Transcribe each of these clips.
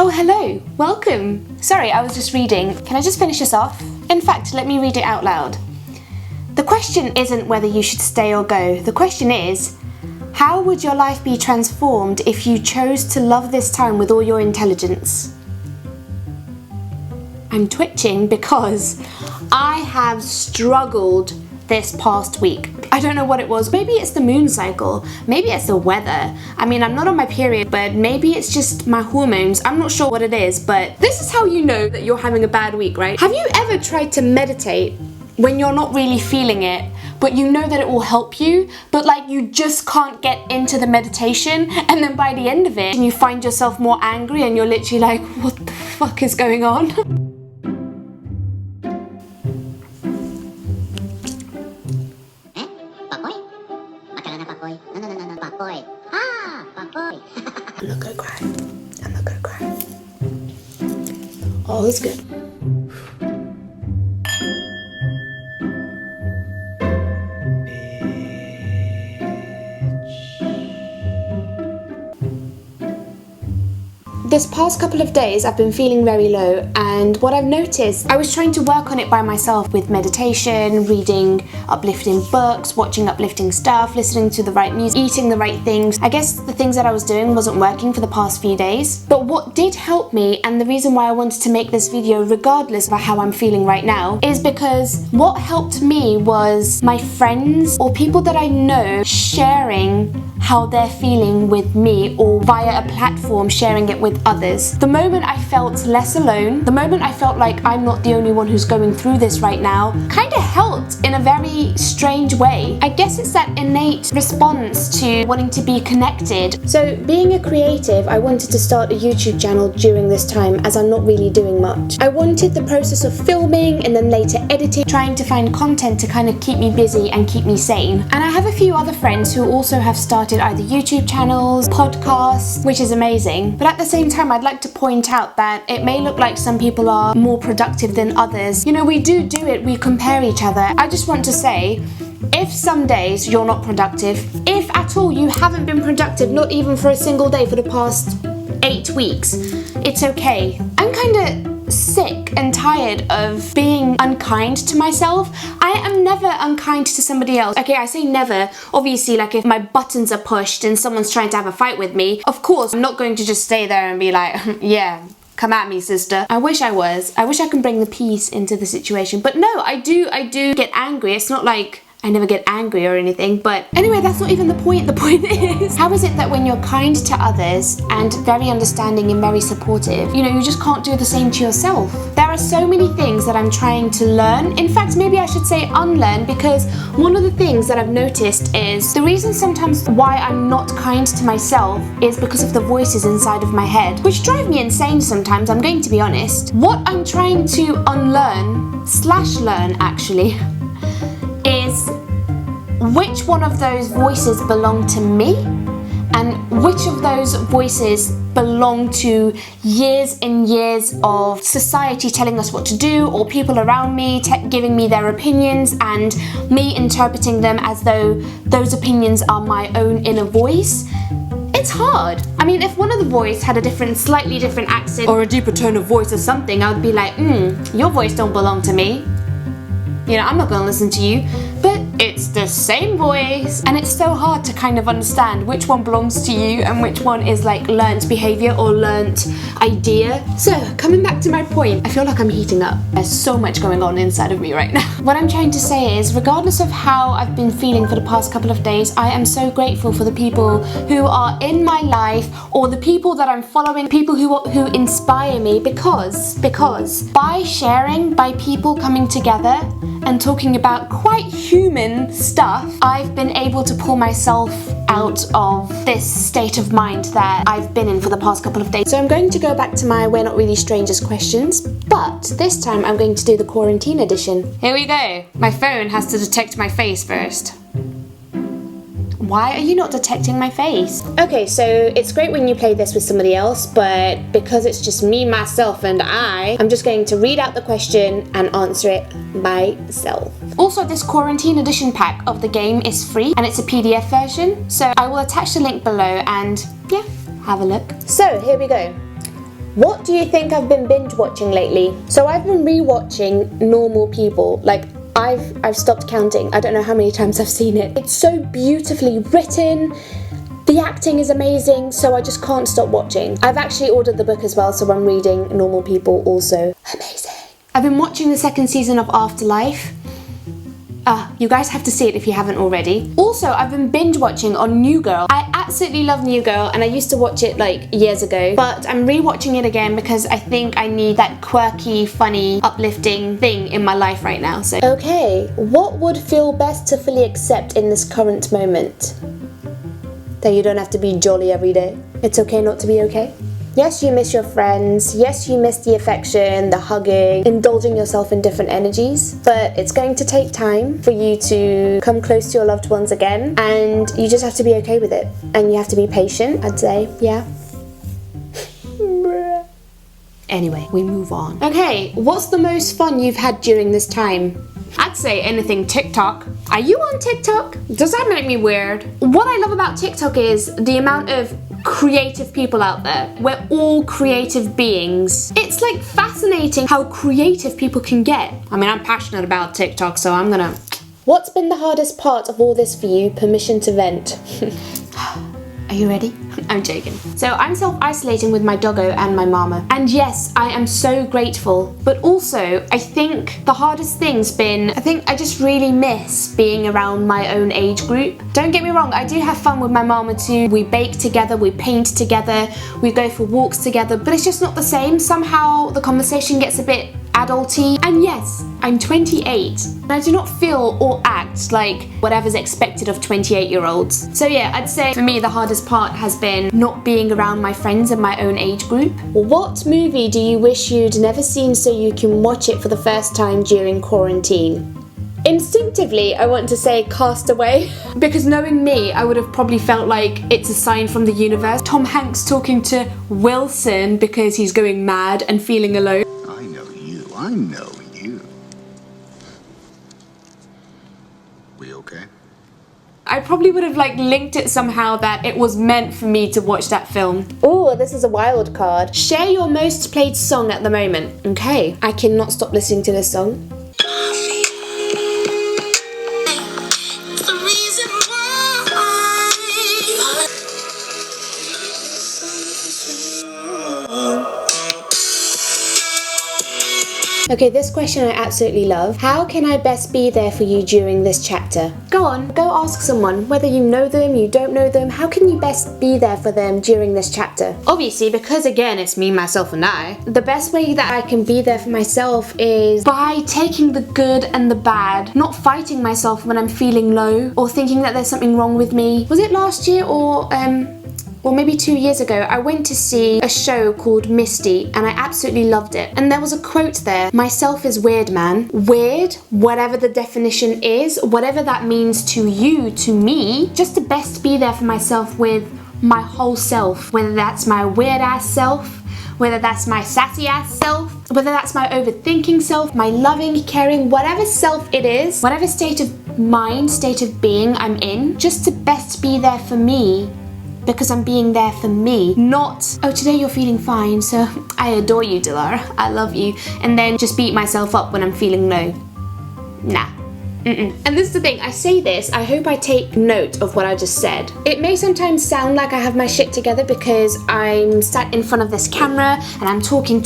Oh, hello, welcome. Sorry, I was just reading. Can I just finish this off? In fact, let me read it out loud. The question isn't whether you should stay or go. The question is, how would your life be transformed if you chose to love this town with all your intelligence? I'm twitching because I have struggled this past week. I don't know what it was. Maybe it's the moon cycle. Maybe it's the weather. I mean, I'm not on my period, but maybe it's just my hormones. I'm not sure what it is, but this is how you know that you're having a bad week, right? Have you ever tried to meditate when you're not really feeling it, but you know that it will help you, but like you just can't get into the meditation, and then by the end of it, you find yourself more angry and you're literally like, what the fuck is going on? I'm not gonna cry. I'm not gonna cry. All is good. This past couple of days I've been feeling very low, and what I've noticed, I was trying to work on it by myself with meditation, reading uplifting books, watching uplifting stuff, listening to the right music, eating the right things. I guess the things that I was doing wasn't working for the past few days. But what did help me, and the reason why I wanted to make this video regardless of how I'm feeling right now, is because what helped me was my friends or people that I know sharing how they're feeling with me, or via a platform sharing it with others. The moment I felt less alone, the moment I felt like I'm not the only one who's going through this right now, kind of helped in a very strange way. I guess it's that innate response to wanting to be connected. So being a creative, I wanted to start a YouTube channel during this time, as I'm not really doing much. I wanted the process of filming and then later editing, trying to find content to kind of keep me busy and keep me sane. And I have a few other friends who also have started either YouTube channels, podcasts, which is amazing. But at the same time, I'd like to point out that it may look like some people are more productive than others. You know, we do it, we compare each other. I just want to say, if some days you're not productive, if at all you haven't been productive, not even for a single day for the past 8 weeks, it's okay. I'm kind of sick and tired of being unkind to myself. I am never unkind to somebody else. Okay, I say never. Obviously, like if my buttons are pushed and someone's trying to have a fight with me, of course, I'm not going to just stay there and be like, yeah, come at me, sister. I wish I was. I wish I can bring the peace into the situation. But no, I do get angry. It's not like I never get angry or anything, but anyway, that's not even the point. The point is, how is it that when you're kind to others and very understanding and very supportive, you know, you just can't do the same to yourself? There are so many things that I'm trying to learn. In fact, maybe I should say unlearn, because one of the things that I've noticed is the reason sometimes why I'm not kind to myself is because of the voices inside of my head, which drive me insane sometimes, I'm going to be honest. What I'm trying to unlearn, / learn actually, is which one of those voices belong to me and which of those voices belong to years and years of society telling us what to do, or people around me giving me their opinions and me interpreting them as though those opinions are my own inner voice. It's hard. I mean, if one of the voice had a slightly different accent or a deeper tone of voice or something, I would be like, your voice don't belong to me. You know, I'm not gonna listen to you. But it's the same voice, and it's so hard to kind of understand which one belongs to you and which one is like learnt behavior or learnt idea. So, coming back to my point, I feel like I'm heating up. There's so much going on inside of me right now. What I'm trying to say is, regardless of how I've been feeling for the past couple of days, I am so grateful for the people who are in my life, or the people that I'm following, people who inspire me, because by sharing, by people coming together and talking about quite human stuff, I've been able to pull myself out of this state of mind that I've been in for the past couple of days. So I'm going to go back to my We're Not Really Strangers questions, but this time I'm going to do the quarantine edition. Here we go. My phone has to detect my face first. Why are you not detecting my face? Okay, so it's great when you play this with somebody else, but because it's just me, myself, and I'm just going to read out the question and answer it myself. Also, this quarantine edition pack of the game is free, and it's a PDF version, so I will attach the link below and yeah, have a look. So, here we go. What do you think I've been binge watching lately? So I've been rewatching Normal People. Like, I've stopped counting. I don't know how many times I've seen it. It's so beautifully written. The acting is amazing, so I just can't stop watching. I've actually ordered the book as well, so I'm reading Normal People also. Amazing. I've been watching the second season of Afterlife. You guys have to see it if you haven't already. Also, I've been binge watching on New Girl. I absolutely love New Girl and I used to watch it like years ago, but I'm rewatching it again because I think I need that quirky, funny, uplifting thing in my life right now. So, okay, what would feel best to fully accept in this current moment? That you don't have to be jolly every day. It's okay not to be okay. Yes, you miss your friends. Yes, you miss the affection, the hugging, indulging yourself in different energies. But it's going to take time for you to come close to your loved ones again. And you just have to be okay with it. And you have to be patient, I'd say. Yeah. Anyway, we move on. Okay, what's the most fun you've had during this time? I'd say anything TikTok. Are you on TikTok? Does that make me weird? What I love about TikTok is the amount of creative people out there. We're all creative beings. It's like fascinating how creative people can get. I mean, I'm passionate about TikTok, so I'm gonna... What's been the hardest part of all this for you? Permission to vent. Are you ready? I'm joking. So I'm self-isolating with my doggo and my mama. And yes, I am so grateful. But also, I think the hardest thing's been, I think I just really miss being around my own age group. Don't get me wrong, I do have fun with my mama too. We bake together, we paint together, we go for walks together, but it's just not the same. Somehow the conversation gets a bit adulty. And yes, I'm 28 and I do not feel or act like whatever's expected of 28-year-olds. So yeah, I'd say for me the hardest part has been not being around my friends in my own age group. What movie do you wish you'd never seen so you can watch it for the first time during quarantine? Instinctively, I want to say Castaway, because knowing me, I would have probably felt like it's a sign from the universe. Tom Hanks talking to Wilson because he's going mad and feeling alone. I know you. We okay? I probably would have like linked it somehow that it was meant for me to watch that film. Oh, this is a wild card. Share your most played song at the moment. Okay, I cannot stop listening to this song. Okay, this question I absolutely love. How can I best be there for you during this chapter? Go on, go ask someone, whether you know them, you don't know them, how can you best be there for them during this chapter? Obviously, because again, it's me, myself, and I, the best way that I can be there for myself is by taking the good and the bad, not fighting myself when I'm feeling low or thinking that there's something wrong with me. Was it last year or maybe 2 years ago, I went to see a show called Misty and I absolutely loved it. And there was a quote there, "Myself is weird, man." Weird, whatever the definition is, whatever that means to you, to me, just to best be there for myself with my whole self. Whether that's my weird ass self, whether that's my sassy ass self, whether that's my overthinking self, my loving, caring, whatever self it is, whatever state of mind, state of being I'm in, just to best be there for me. Because I'm being there for me, not, oh, today you're feeling fine, so I adore you, Dilara, I love you, and then just beat myself up when I'm feeling low. Nah. And this is the thing, I say this, I hope I take note of what I just said. It may sometimes sound like I have my shit together because I'm sat in front of this camera and I'm talking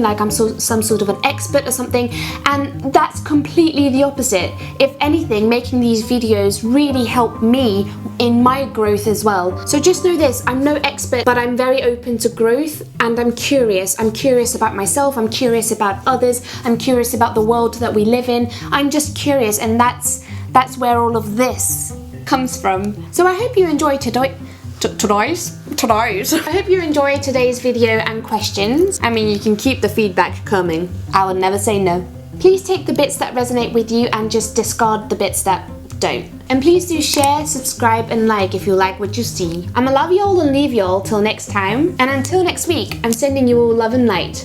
like I'm some sort of an expert or something, and that's completely the opposite. If anything, making these videos really help me in my growth as well. So just know this, I'm no expert, but I'm very open to growth and I'm curious. I'm curious about myself, I'm curious about others, I'm curious about the world that we live in. I'm just curious, and that's where all of this comes from. So I hope you enjoyed today's. I hope you enjoyed today's video and questions. I mean, you can keep the feedback coming. I will never say no. Please take the bits that resonate with you and just discard the bits that don't. And please do share, subscribe and like if you like what you see. I'ma love y'all and leave y'all till next time. And until next week, I'm sending you all love and light.